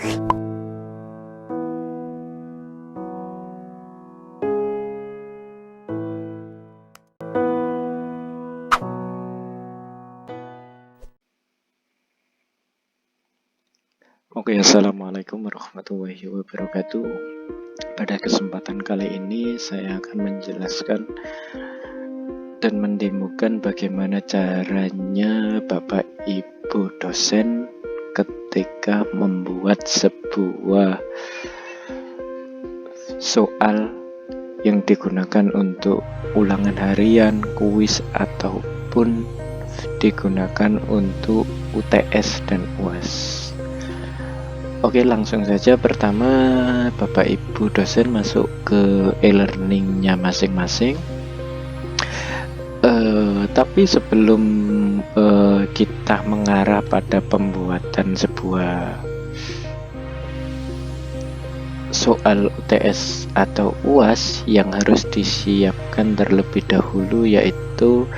Oke, assalamualaikum warahmatullahi wabarakatuh. Pada kesempatan kali ini saya akan menjelaskan dan mendemokan bagaimana caranya Bapak Ibu dosen ketika membuat sebuah soal yang digunakan untuk ulangan harian, kuis, ataupun digunakan untuk UTS dan UAS. Oke, langsung saja. Pertama, Bapak Ibu dosen masuk ke e-learningnya masing-masing. Tapi sebelum kita mengarah pada pembuatan sebuah soal UTS atau UAS, yang harus disiapkan terlebih dahulu yaitu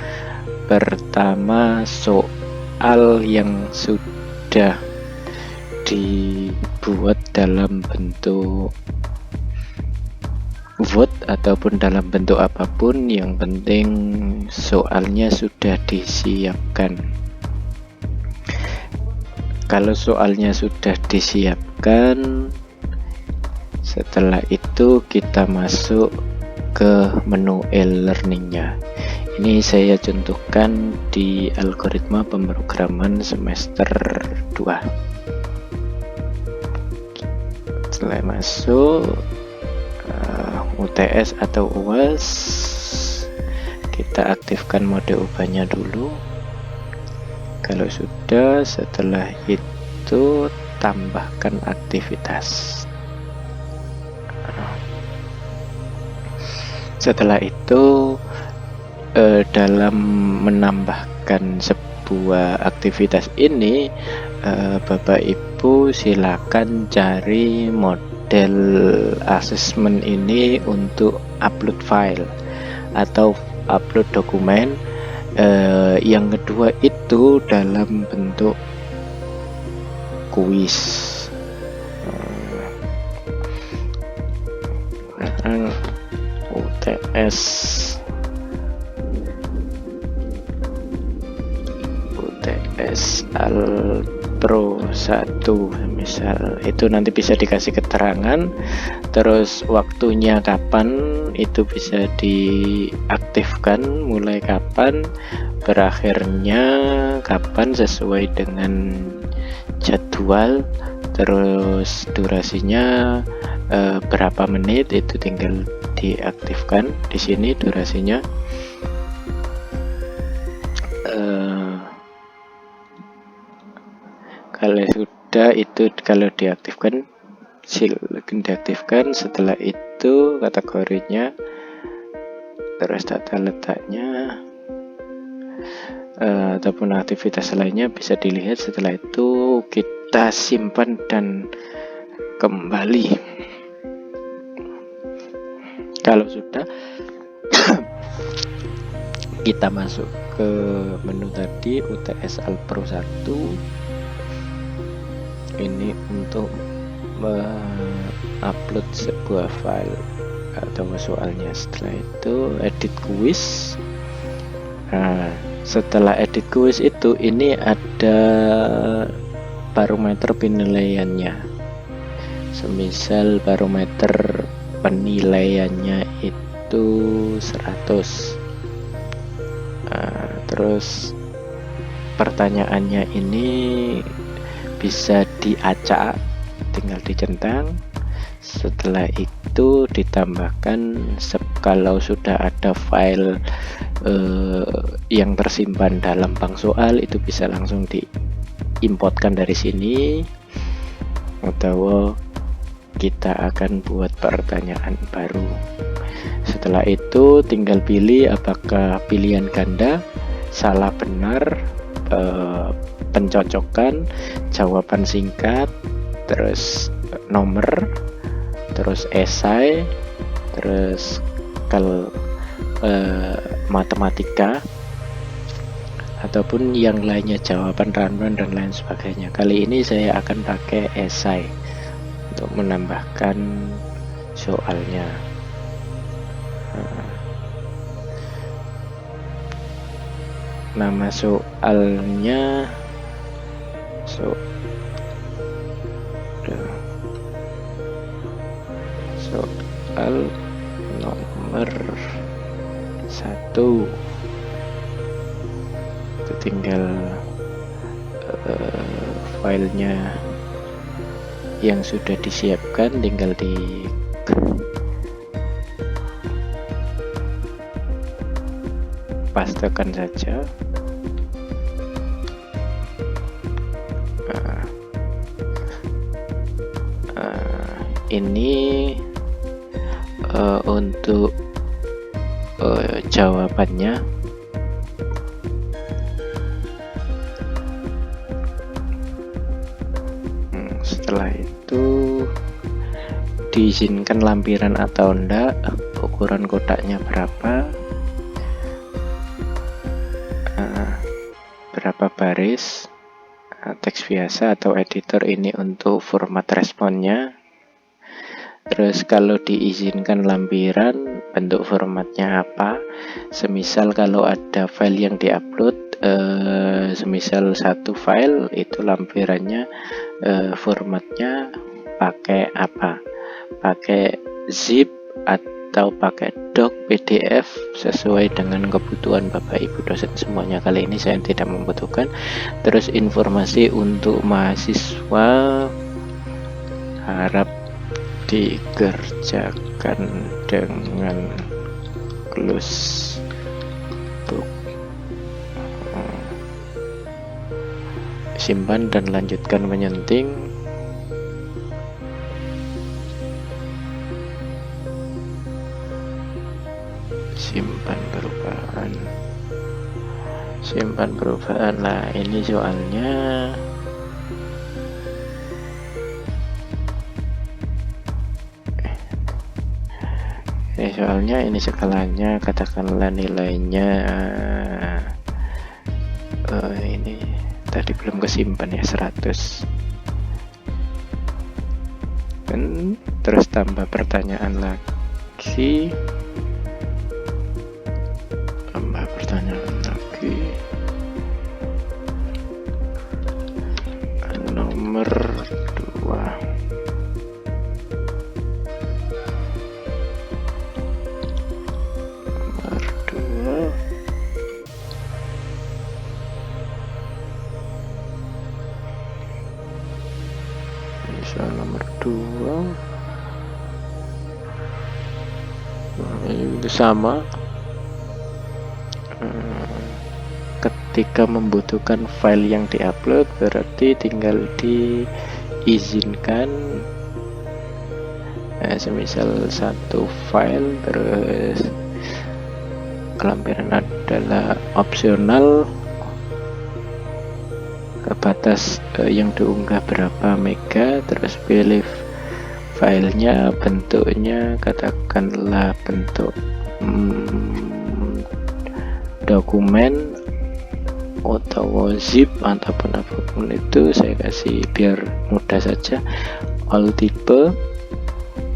pertama soal yang sudah dibuat dalam bentuk vote ataupun dalam bentuk apapun, yang penting soalnya sudah disiapkan. Kalau soalnya sudah disiapkan, setelah itu kita masuk ke menu e-learningnya. Ini saya contohkan di algoritma pemrograman semester 2. Setelah masuk UTS atau UAS, kita aktifkan mode ubahnya dulu. Kalau sudah, setelah itu tambahkan aktivitas. Setelah itu dalam menambahkan sebuah aktivitas ini, Bapak Ibu silakan cari model asesmen ini untuk upload file atau upload dokumen. Yang kedua itu dalam bentuk kuis. UTS Alpro 1 misal, itu nanti bisa dikasih keterangan, terus waktunya kapan itu bisa diaktifkan, mulai kapan, berakhirnya kapan sesuai dengan jadwal, terus durasinya berapa menit, itu tinggal diaktifkan di sini durasinya. Kalau sudah itu, kalau diaktifkan, silakan diaktifkan. Setelah itu kategorinya, terus tata letaknya, ataupun aktivitas lainnya bisa dilihat. Setelah itu kita simpan dan kembali. Kalau sudah kita masuk ke menu tadi, UTS Alpro 1. Ini untuk upload sebuah file atau soalnya. Setelah itu edit kuis. Nah, setelah edit kuis itu, ini ada barometer penilaiannya. Semisal barometer penilaiannya itu 100. Terus pertanyaannya ini bisa diacak, tinggal dicentang. Setelah itu ditambahkan, kalau sudah ada file yang tersimpan dalam bank soal, itu bisa langsung diimportkan dari sini, atau kita akan buat pertanyaan baru. Setelah itu tinggal pilih apakah pilihan ganda, salah benar, pencocokan, jawaban singkat, terus nomor, terus esai, terus matematika, ataupun yang lainnya, jawaban random dan lain sebagainya. Kali ini saya akan pakai esai. untuk menambahkan soalnya. Nama soalnya soal nomor 1. Itu tinggal filenya yang sudah disiapkan tinggal di pastekan saja. Ini untuk jawabannya. Setelah itu diizinkan lampiran atau enggak, ukuran kotaknya berapa, berapa baris, teks biasa atau editor ini untuk format responnya. Terus kalau diizinkan lampiran, bentuk formatnya apa, semisal kalau ada file yang diupload, semisal satu file itu lampirannya formatnya pakai apa, pakai zip atau pakai doc, PDF, sesuai dengan kebutuhan Bapak Ibu dosen semuanya. Kali ini saya tidak membutuhkan. Terus informasi untuk mahasiswa harap dikerjakan dengan close book. Simpan dan lanjutkan menyenting. Simpan perubahan. Nah, ini soalnya ini skalanya, katakanlah nilainya ini tadi belum kesimpan ya, 100. Dan terus tambah pertanyaan lagi, nomor 2. Nomor 2 itu sama. Ketika membutuhkan file yang diupload, berarti tinggal diizinkan. Semisal satu file, terus lampiran adalah opsional, batas yang diunggah berapa mega, terus pilih filenya, bentuknya katakanlah bentuk dokumen atau zip ataupun apapun itu, saya kasih biar mudah saja all type.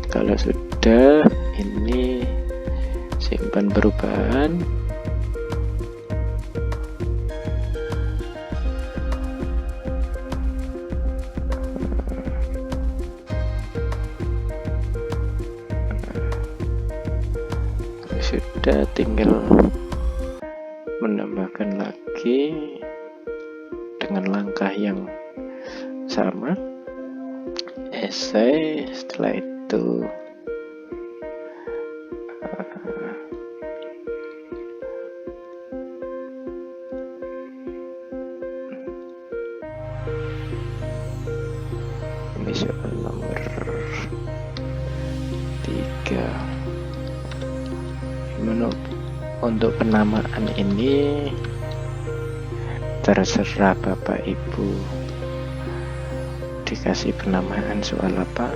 Kalau sudah, ini simpan perubahan. Sudah, tinggal menambahkan lagi dengan langkah yang sama, esai. Setelah itu ini soal nomor 3. Untuk penamaan ini terserah Bapak Ibu dikasih penamaan soal apa.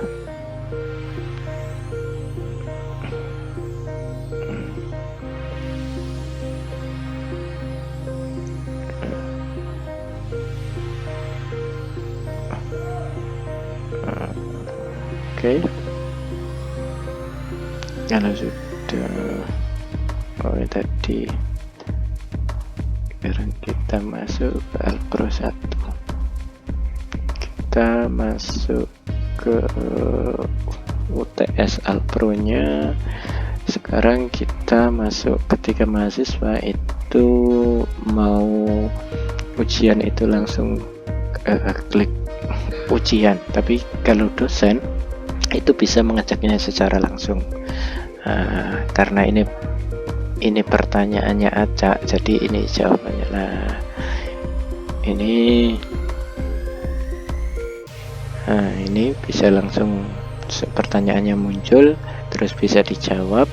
Oke. Kalau sudah tadi, sekarang kita masuk ke Alpro 1. Kita masuk ke UTS Alpro nya. Sekarang kita masuk ketika mahasiswa itu mau ujian itu langsung klik ujian, tapi kalau dosen itu bisa mengajaknya secara langsung. Karena ini pertanyaannya acak, jadi ini jawabannya. Nah, ini bisa langsung pertanyaannya muncul, terus bisa dijawab.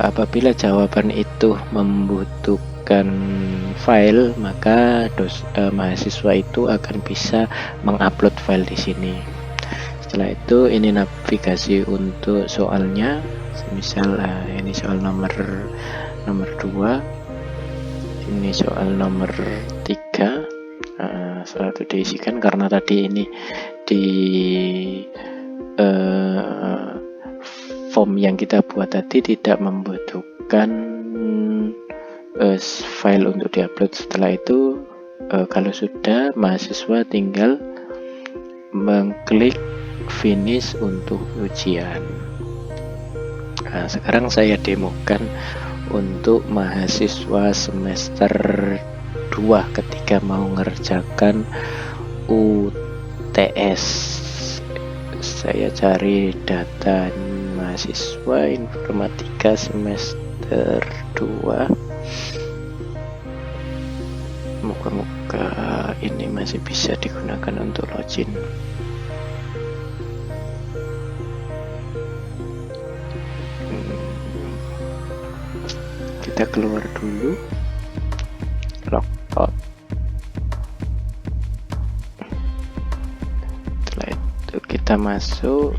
Apabila jawaban itu membutuhkan file, maka mahasiswa itu akan bisa mengupload file di sini. Setelah itu ini navigasi untuk soalnya. Misal ini soal nomor 2, ini soal nomor 3. Soal itu diisikan karena tadi ini di form yang kita buat tadi tidak membutuhkan file untuk diupload. Setelah itu kalau sudah, mahasiswa tinggal mengklik finish untuk ujian. Sekarang saya demokan untuk mahasiswa semester 2 ketika mau ngerjakan UTS. Saya cari data mahasiswa informatika semester 2. Moga-moga ini masih bisa digunakan untuk login. Kita keluar dulu, logout. Setelah itu kita masuk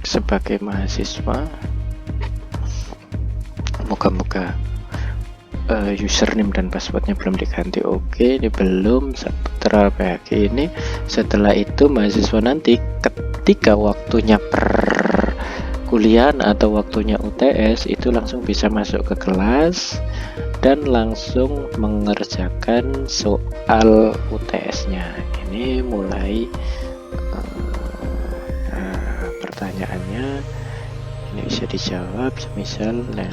sebagai mahasiswa. Moga-moga username dan passwordnya belum diganti. Oke, ini belum. Setelah PHP ini, setelah itu mahasiswa nanti ketika waktunya kuliah atau waktunya UTS itu langsung bisa masuk ke kelas dan langsung mengerjakan soal UTS-nya. Ini mulai pertanyaannya ini bisa dijawab, semisal ini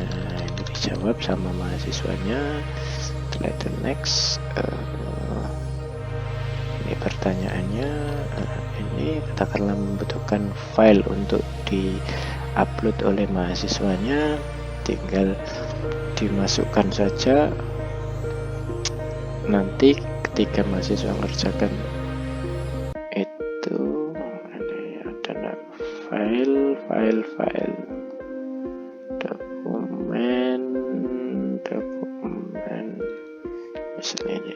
dijawab sama mahasiswanya. Setelah itu next, ini pertanyaannya, ini katakanlah membutuhkan file untuk di-upload oleh mahasiswanya, tinggal dimasukkan saja. Nanti ketika mahasiswa mengerjakan itu, ini ada file, dokumen, misalnya ini.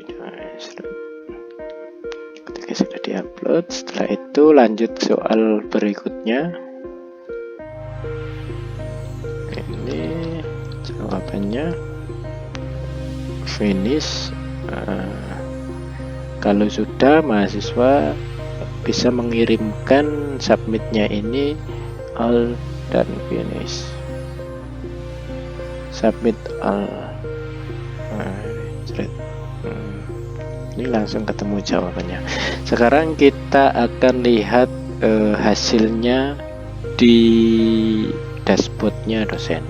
Ketika sudah diupload, setelah itu lanjut soal berikutnya. Ini jawabannya finish. Kalau sudah, mahasiswa bisa mengirimkan submitnya ini all dan finish. Submit all. Ini langsung ketemu jawabannya. Sekarang kita akan lihat hasilnya di dashboardnya dosen.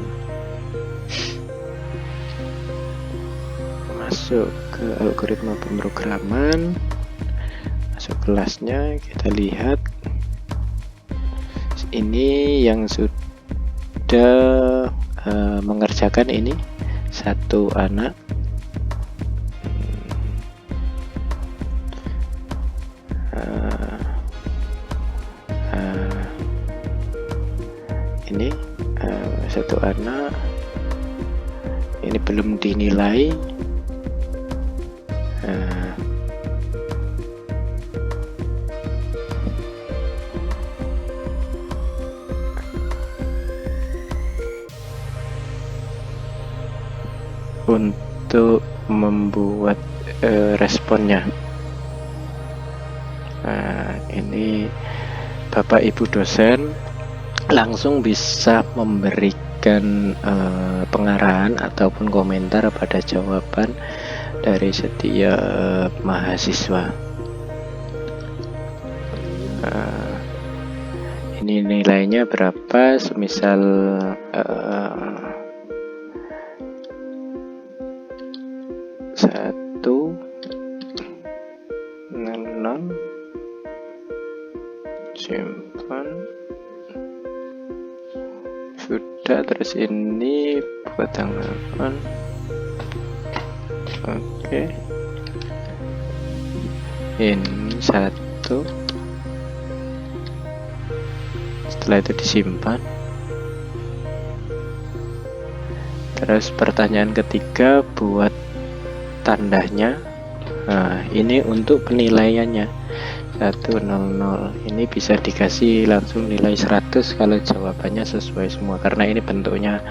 Masuk ke algoritma pemrograman, masuk kelasnya, kita lihat ini yang sudah mengerjakan ini satu anak. Ini satu anak, ini belum dinilai. Untuk membuat responnya, ini Bapak Ibu dosen langsung bisa memberikan pengarahan ataupun komentar pada jawaban dari setiap mahasiswa. Ini nilainya berapa, semisal satu nol simpan sudah, terus ini buat tanggapan. Oke, ini satu, setelah itu disimpan. Terus pertanyaan ketiga buat tandanya. Nah, ini untuk penilaiannya 100, ini bisa dikasih langsung nilai 100 kalau jawabannya sesuai semua, karena ini bentuknya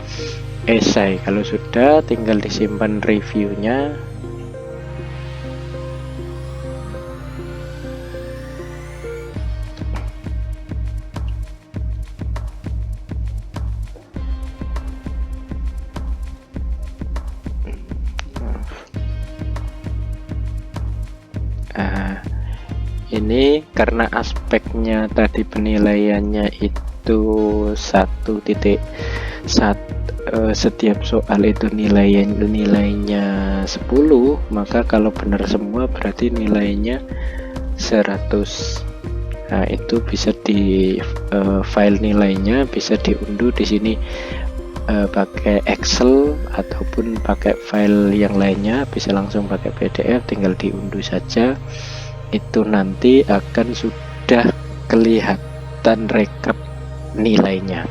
esai. Kalau sudah, tinggal disimpan reviewnya. Ini karena aspeknya tadi penilaiannya itu 1.1, setiap soal itu nilainya 10, maka kalau benar semua berarti nilainya 100. Nah, itu bisa di file nilainya bisa diunduh di sini pakai Excel ataupun pakai file yang lainnya, bisa langsung pakai PDF, tinggal diunduh saja. Itu nanti akan sudah kelihatan rekap nilainya.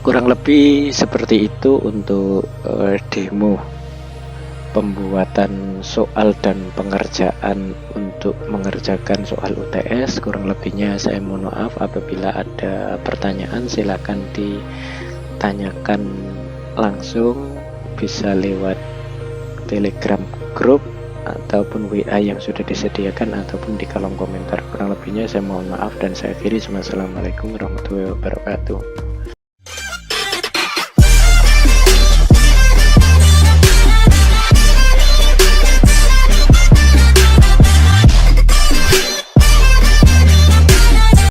Kurang lebih seperti itu untuk demo pembuatan soal dan pengerjaan untuk mengerjakan soal UTS. Kurang lebihnya saya mohon maaf. Apabila ada pertanyaan silakan ditanyakan langsung, bisa lewat Telegram grup ataupun WA yang sudah disediakan ataupun di kolom komentar. Kurang lebihnya saya mohon maaf dan saya akhiri. Wassalamualaikum warahmatullahi wabarakatuh.